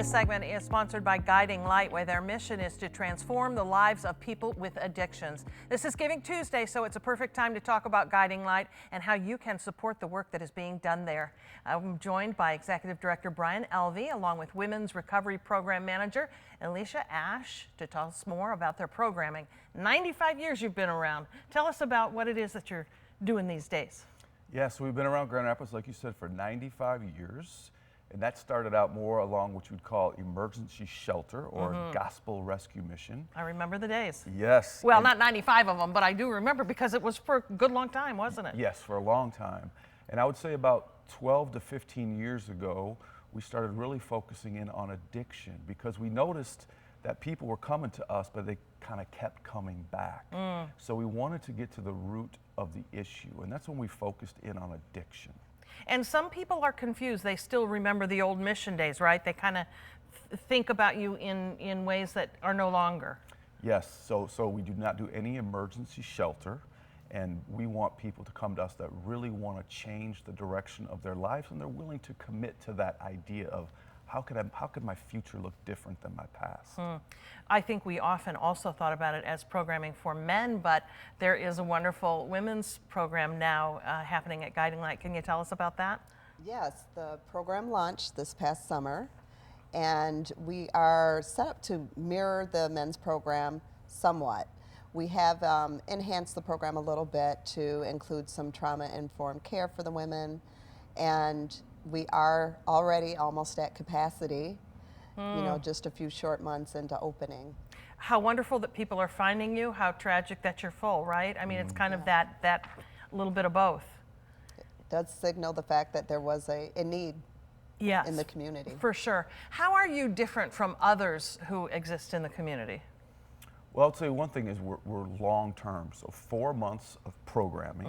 This segment is sponsored by Guiding Light, where their mission is to transform the lives of people with addictions. This is Giving Tuesday, so it's a perfect time to talk about Guiding Light and how you can support the work that is being done there. I'm joined by Executive Director Brian Elvey, along with Women's Recovery Program Manager Alicia Ash, to tell us more about their programming. 95 years you've been around. Tell us about what it is that you're doing these days. Yes, we've been around Grand Rapids, like you said, for 95 years. And that started out more along what you would call emergency shelter or gospel rescue mission. I remember the days. Yes. Well, not 95 of them, but I do remember because it was for a good long time, wasn't it? Yes, for a long time. And I would say about 12 to 15 years ago, we started really focusing in on addiction because we noticed that people were coming to us, but they kind of kept coming back. So we wanted to get to the root of the issue, and that's when we focused in on addiction. And some people are confused. They still remember the old mission days, right? They kind of think about you in ways that are no longer. Yes, so we do not do any emergency shelter, and we want people to come to us that really want to change the direction of their lives, and they're willing to commit to that idea of how could my future look different than my past? I think we often also thought about it as programming for men, but there is a wonderful women's program now happening at Guiding Light. Can you tell us about that? Yes, the program launched this past summer, and we are set up to mirror the men's program somewhat. We have enhanced the program a little bit to include some trauma-informed care for the women, and we are already almost at capacity, you know, just a few short months into opening. How wonderful that people are finding you, how tragic that you're full, right? I mean, it's kind of that little bit of both. It does signal the fact that there was a need in the community. For sure. How are you different from others who exist in the community? Well, I'll tell you one thing is we're long-term, so 4 months of programming,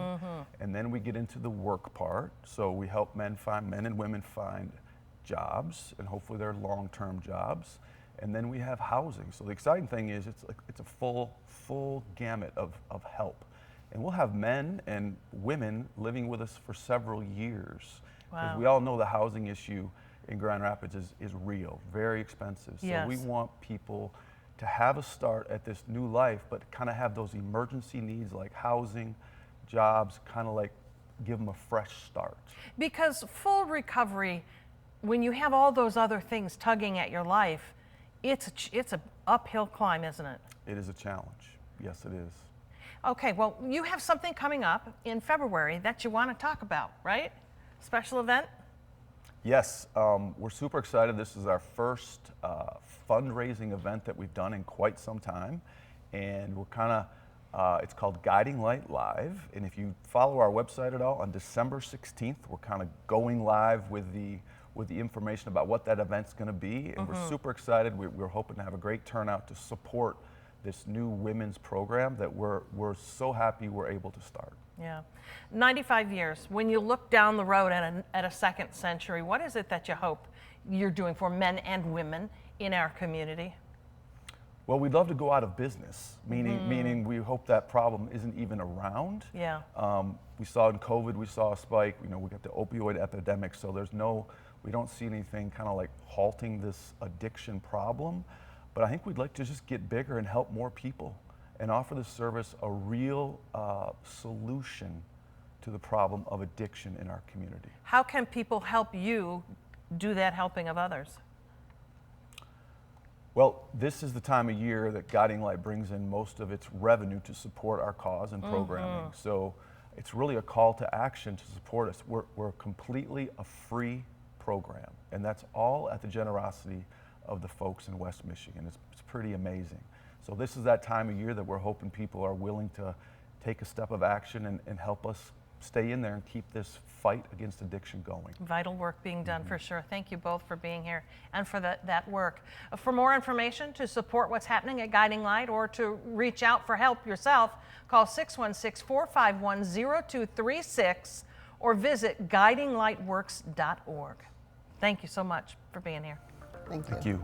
and then we get into the work part. So we help men and women find jobs, and hopefully they're long-term jobs. And then we have housing. So the exciting thing is it's a full gamut of help. And we'll have men and women living with us for several years. Because we all know the housing issue in Grand Rapids is real, very expensive. So we want people to have a start at this new life, but kind of have those emergency needs like housing, jobs, kind of like give them a fresh start. Because full recovery, when you have all those other things tugging at your life, it's an uphill climb, isn't it? It is a challenge. Yes, it is. Okay, well, you have something coming up in February that you want to talk about, right? Special event? Yes, we're super excited. This is our first fundraising event that we've done in quite some time, and we're kind of, it's called Guiding Light Live, and if you follow our website at all, on December 16th, we're kind of going live with the information about what that event's going to be, and we're super excited. We're hoping to have a great turnout to support this new women's program that we're so happy we're able to start. Yeah, 95 years. When you look down the road at a second century, what is it that you hope you're doing for men and women in our community? Well, we'd love to go out of business, meaning we hope that problem isn't even around. Yeah. We saw in COVID, we saw a spike. You know, we got the opioid epidemic, so we don't see anything kind of like halting this addiction problem. But I think we'd like to just get bigger and help more people and offer this service a real solution to the problem of addiction in our community. How can people help you do that helping of others? Well, this is the time of year that Guiding Light brings in most of its revenue to support our cause and programming. So it's really a call to action to support us. We're completely a free program, and that's all at the generosity of the folks in West Michigan. It's pretty amazing. So this is that time of year that we're hoping people are willing to take a step of action and help us stay in there and keep this fight against addiction going. Vital work being done for sure. Thank you both for being here and for that work. For more information to support what's happening at Guiding Light or to reach out for help yourself, call 616-451-0236 or visit guidinglightworks.org. Thank you so much for being here. Thank you. Thank you.